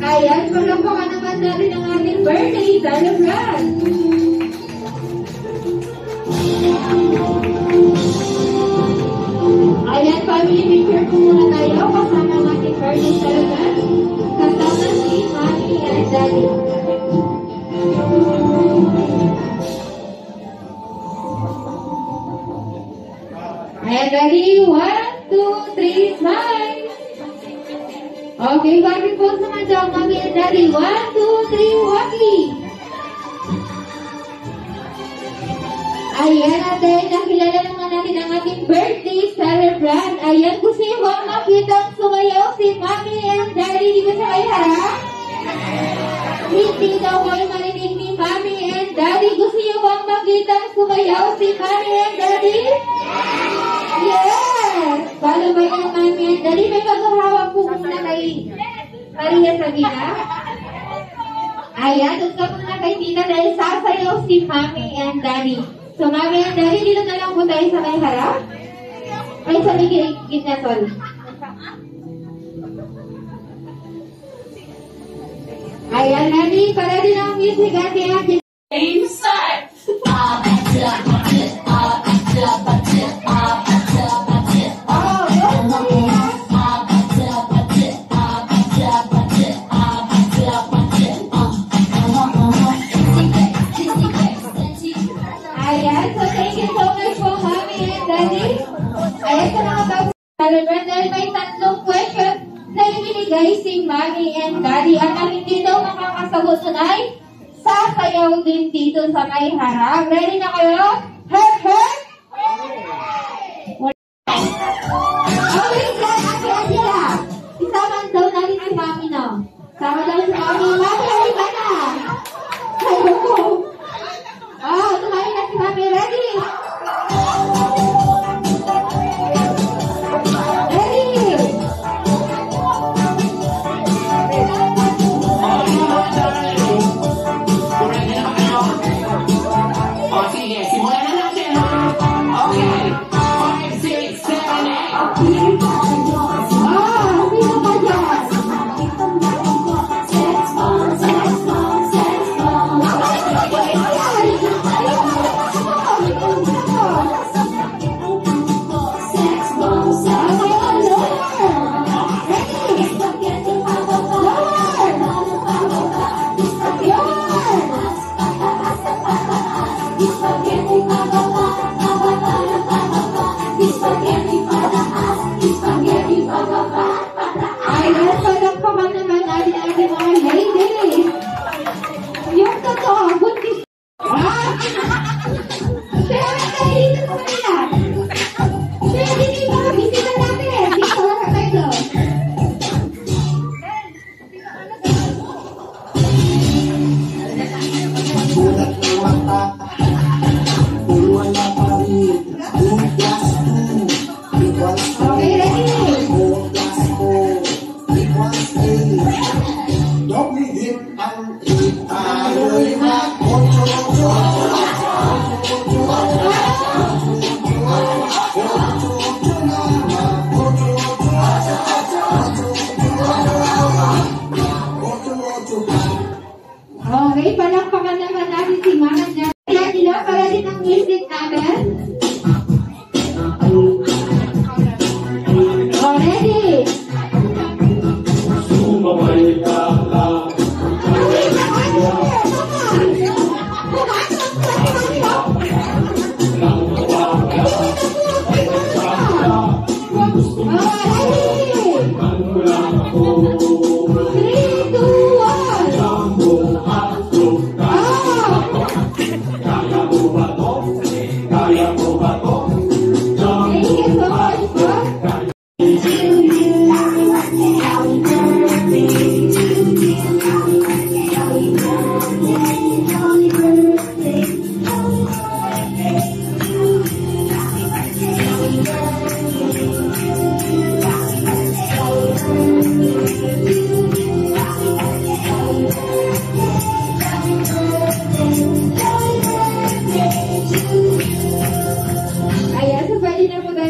Ayan, palakpakan naman natin ang ating birthday celebrant. Ayan, family picture po muna tayo kasama ang ating birthday celebrant. Kasama si Mommy and Daddy. Ayan, ready? 1, 2, 3, smile! Okay, bakit po naman daw, Mommy and Daddy? 1, 2, 3, walking! Ayan, at dahil nakilala naman natin ang ating birthday celebrant. Ayan, gusto niyo ba makita sumayaw si Mommy and Daddy dito sa may harap? Hindi daw kayo marinig ni Mommy and Daddy. Gusto niyo ba makita sumayaw si Mommy and Daddy? Yes! Paano ba yung Mommy and Daddy? May maghahawak po muna kay Maria Sabina. Ayan, doon ka muna kay Tita dahil sasayaw si Mommy and Daddy. So, Mommy and Daddy, dito na lang po tayo sa may harap. Ay, sa may gitna, sorry. Ayan, ready? Para din ang music atin. Game start! Ayan, so thank you so much po, Mommy and Daddy. Ayan, sa mga bago-celebrant dahil may tatlong question na ibinigay si Mommy and Daddy. At ang hindi daw makakasagot nun ay sasayaw din dito sa may harap. Ready na kayo? Hep, hep! Okay, Ate Adila. Isama daw natin si Mommy, no? Sama daw si Mommy. Mommy, halika na! Sayo ko. Oh, tumayo na si Mommy. Ready? Let's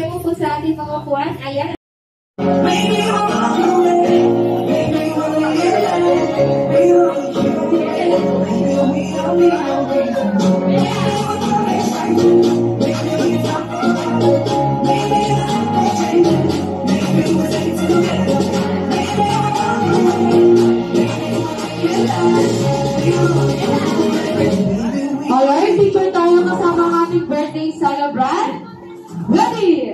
mo po sa ating mga kuwan. Ayan. Alright, picture tayo kasama ang ating birthday celebrant. Ready!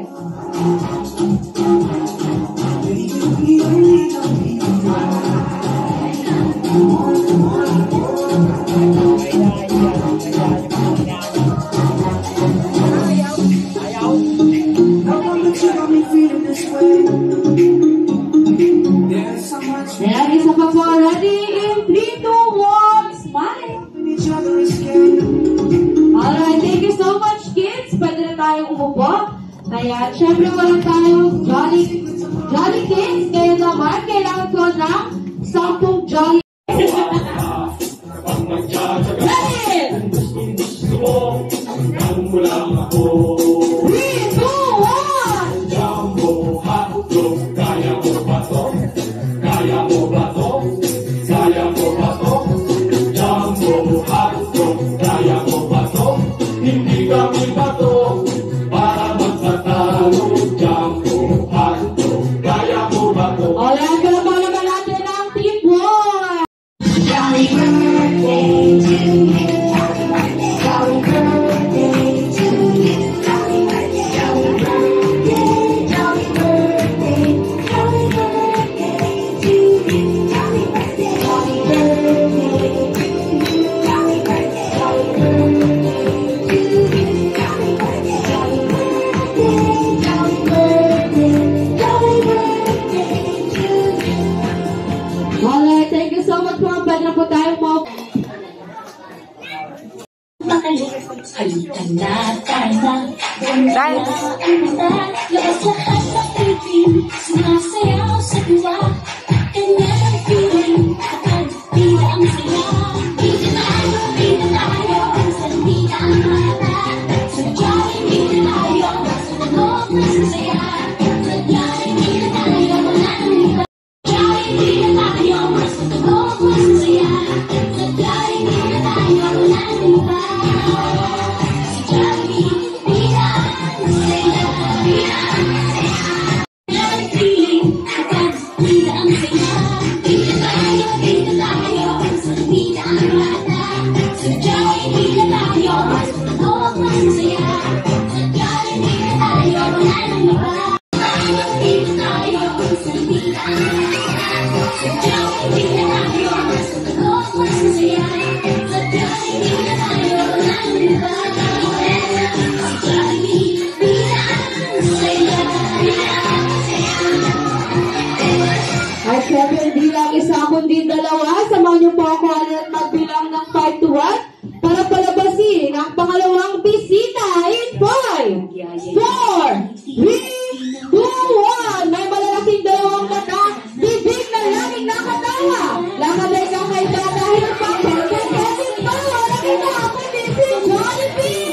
Ayan, isa pa po. Ready? In 3, 2, 1, smile! Alright, thank you so much, kids. Pwede na tayong umupo. Ayan, syempre wala tayong Jolly Kids. Kaya naman, kailangan ko ng 10 Jolly. Ready? 3, 2, 1! Jumbo hotdog, kaya mo ba to? Kaya mo ba to? Kaya mo ba to? Jumbo hotdog, kaya mo ba to? Hindi kami ba to? Para magpatalo, jumbo hotdog, kaya mo ba to? Alright, kalaban naman natin ang Team Boy! Jolly birthday to you. Jolly birthday to you. Jolly birthday, jolly birthday, jolly birthday, jolly birthday to you. Jolly birthday, jolly birthday to you. Jolly birthday, jolly birthday to you. Jolly birthday, jolly birthday, jolly birthday, jolly birthday to you. Alright, thank you so much po. Pwede na po tayong mga... Halika na, tayo na. Labas lahat ng piling, sumasayaw sa diwa. Ganyan ang feeling, kapag bida ang saya. Bida tayo, sa bida ang mata. Sa Jolly bida tayo, sa loob ng sasaya. Sa Jolly bida tayo, wala nang iba. Jolly bida tayo, sa loob ng sasaya. Sa Jolly bida tayo, wala nang iba. At syempre, hindi lang isa kundi dalawa. Samahan niyo po ako at magbilang ng 5 to 1 para palabasin ang pangalawang bisita in 5, 4, 3, 2, 1. May malalaking dalawang mata, bibig na laming nakatawa. Lakad ay kakaiba dahil ang pagkakas kasi pa. Nakita ako din si Jollibee.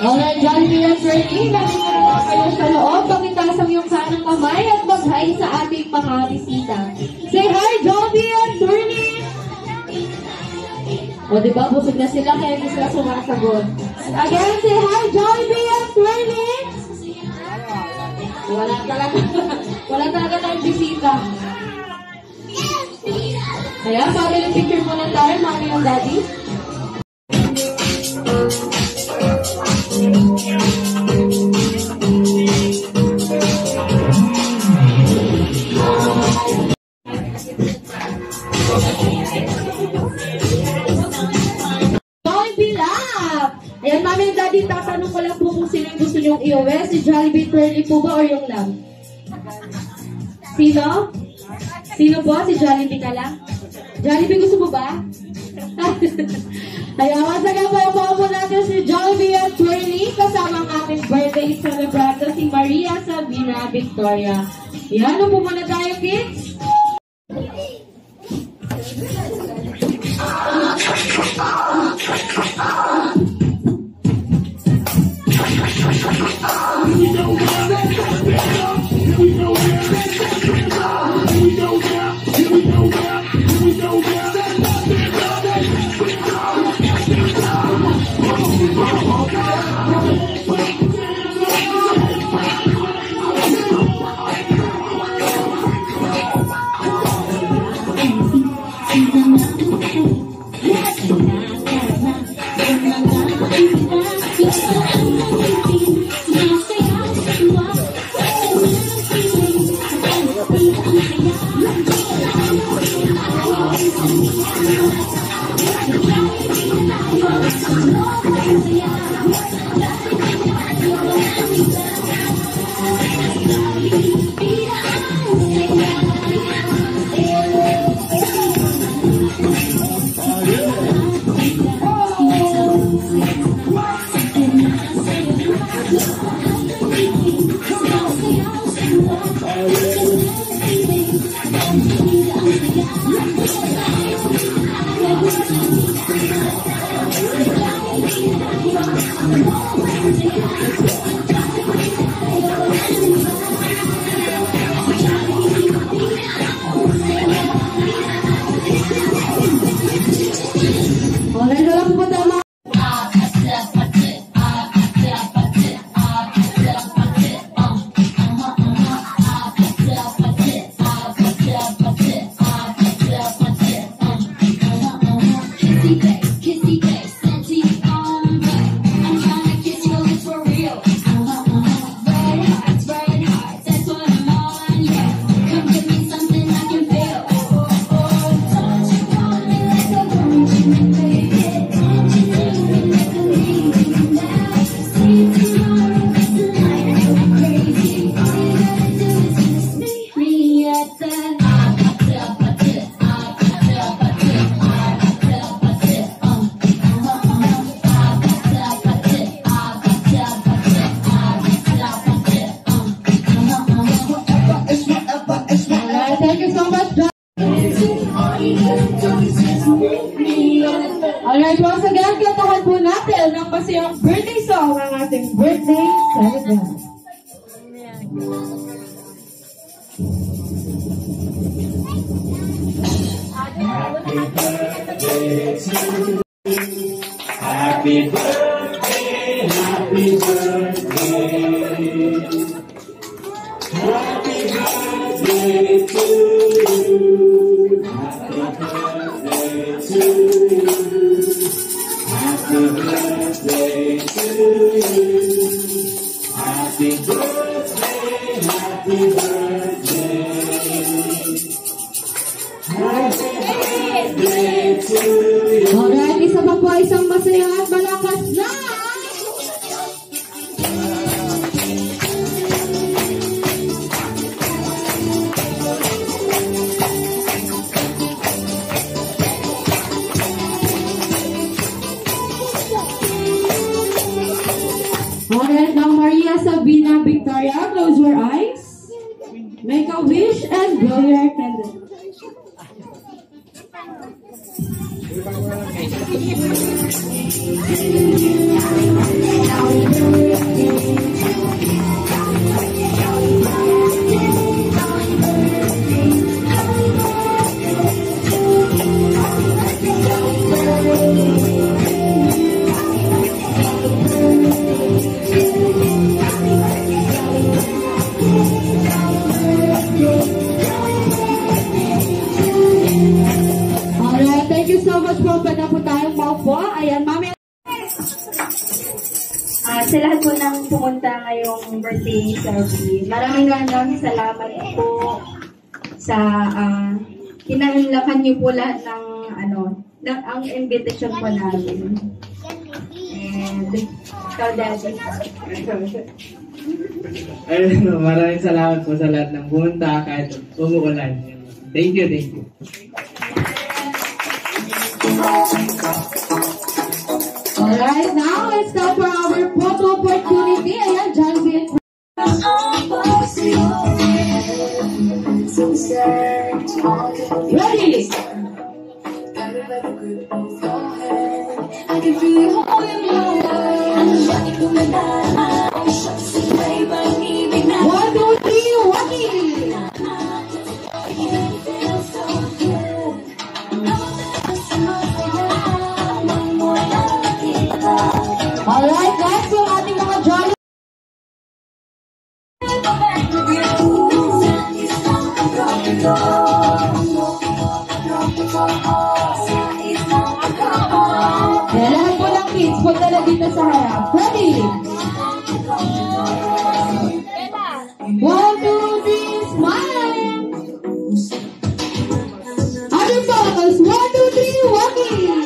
Alright, Jollibee at Bernie, nandito na kayo sa loob. Pakitaas ang iyong kanang kamay at mag-hi sa ating mga bisita. Say hi, Jollibee at Bernie! O diba, busog na sila kaya hindi sila sumasagot. Again, say hi, Jollibee at Bernie! Wala talaga tayong bisita. Kaya, family picture muna tayo, mami and daddy. Ayan, mami and daddy, tatanong ko lang po kung sino yung gusto nyong i-uwi. Si Jollibee, Curly po ba or yung lang? Sino? Sino po? Si Jollibee ka lang? Jollibee, gusto mo ba? Kaya once again po natin si Jollibee at Twirly kasama ang ating birthday celebrant si Maria Sabina Victoria. Yan, upo muna tayo, kids. Alright, once again, kantahan po natin ng masayang birthday song ang ating birthday celebrant. Happy birthday, happy birthday. Happy birthday to you. Happy birthday to you. Happy birthday to you. Happy birthday, happy birthday. Happy birthday to you. Alright, isa pa po isang masaya at malakas na Alright, now Maria Sabina Victoria, close your eyes. Make a wish and blow your candle. Alright, thank you so much po. Pwede po tayong maupo. Ayan, mami. Sa lahat po ng pumunta ngayong birthday selfie, maraming salamat po sa kinailakan niyo po lahat ng ang invitation po namin. And ikaw, Daddy. Ayun, maraming salamat po sa lahat ng pumunta kahit umuulan. Thank you, thank you. Alright, now it's time for our photo opportunity. Ayan, John B. Ready? I can feel you holding my hand. 1, 2, 3, walking! Alright, next yung ating mga jolly. Yan, lahat po ng kids, punta na dito sa harap. Ready? 1, 2, 3, smile! Other vocals, 1, 2, 3, walking!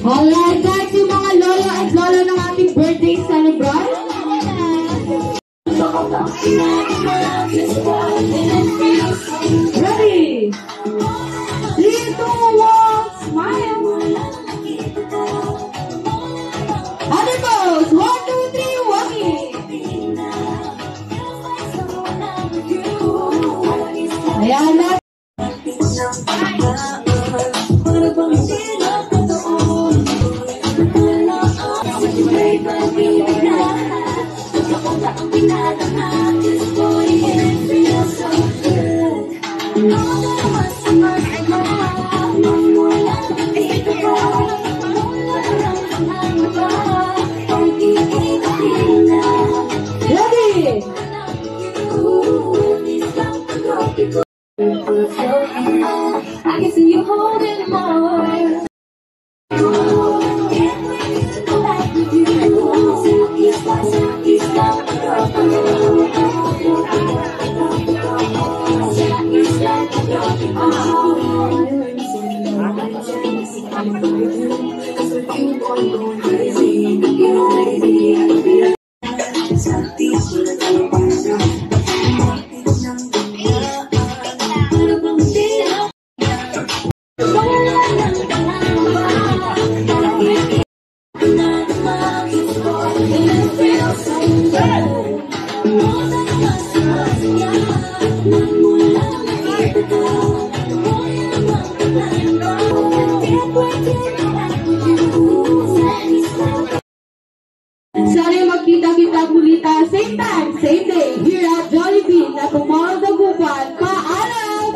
Alright, guys, yung mga lola at lola ng ating birthday celebrant. Ready? 3, 2, 1, smile. Other pose, 1, 2, 3, walking. Ayan na. Ready? I can see you holding my Sana magkita-kita kulita same time, same day, here at Jollibee na Tumal Dagupan. Paalam!